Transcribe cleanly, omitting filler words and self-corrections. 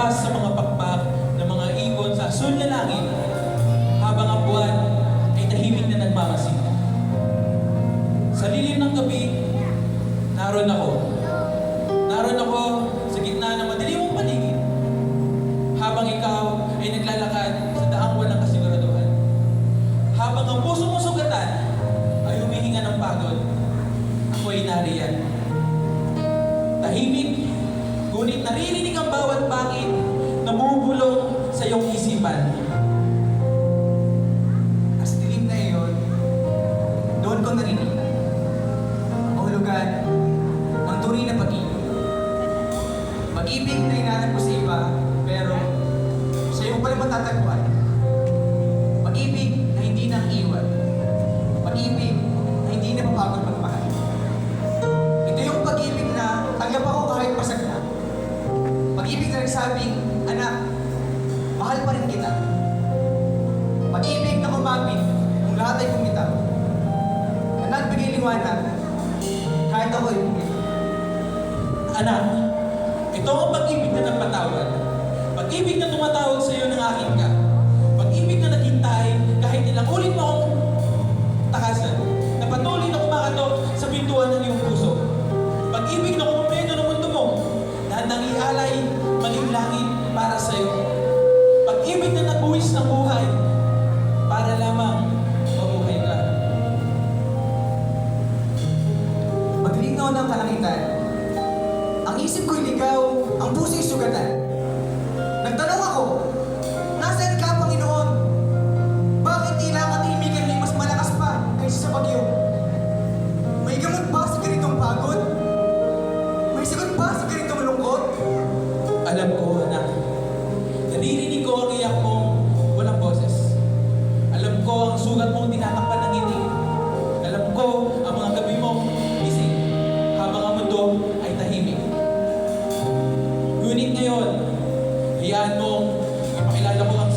lumabas sa mga pakpak ng mga ibon sa asul na langit, habang ang buwan ay tahimik na nagmamasid. Sa lilim ng gabi, naroon ako. Naroon ako sa gitna ng madilimong paligid, habang ikaw ay naglalakad sa daang walang kasiguraduhan. Habang ang puso mo sugatan ay humihinga ng pagod, ako ay nariyan. Tahimik, ngunit naririnig ang bawat bangin na bumubulong sa iyong isipan. As dilim na iyon, doon ko narinig ang hulugan ng tunay na pag-ibig. Pag-ibig na hinahanap ko sa iba, pero sa iyo pala matatagpuan. Pag-ibig na hindi nang iwan. Pag-ibig na hindi na mapagod magmahal. Ito yung pag-ibig na tanggap ako kahit pasag na. Pag-ibig na nagsabing, anak, mahal pa rin kita. Pag-ibig na kumapit kung lahat ay kumitaw. Na nagbigay liwanag kahit ako ay bumit. Anak, ito ang pag-ibig na nagpatawad. Pag-ibig na tumatawag sa iyo ng aking ka. Pag-ibig na naghintay kahit ilang ulit mo akong takasan, na patuloy na kumakatok sa pintuan ng iyong puso. Pag-ibig na kumumendo ng mundo mo, na handang ialay maging langit para sa iyo. Pag-ibig na nagbuwis ng buhay para lamang mabuhay ka. Maglinaw ng kalangitan. Ang isip ko'y ligaw, ang puso'y sugatan. Nagtanong ako, nasaan ka, Panginoon? Bakit tila katahimikan mo'y mas malakas pa kaysa sa bagyo? May gamot ba sa ganitong pagod? May sagot ba sa ganitong lungkot? Alam ko, anak, naririnig ko ang iyak mong walang boses. Alam ko ang sugat mong tinatakpan ng ngiti. Alam ko ang mga gabi mong gising habang ang mundo ay tahimik. Ngunit ngayon, hayaan mong ipakilala ko ang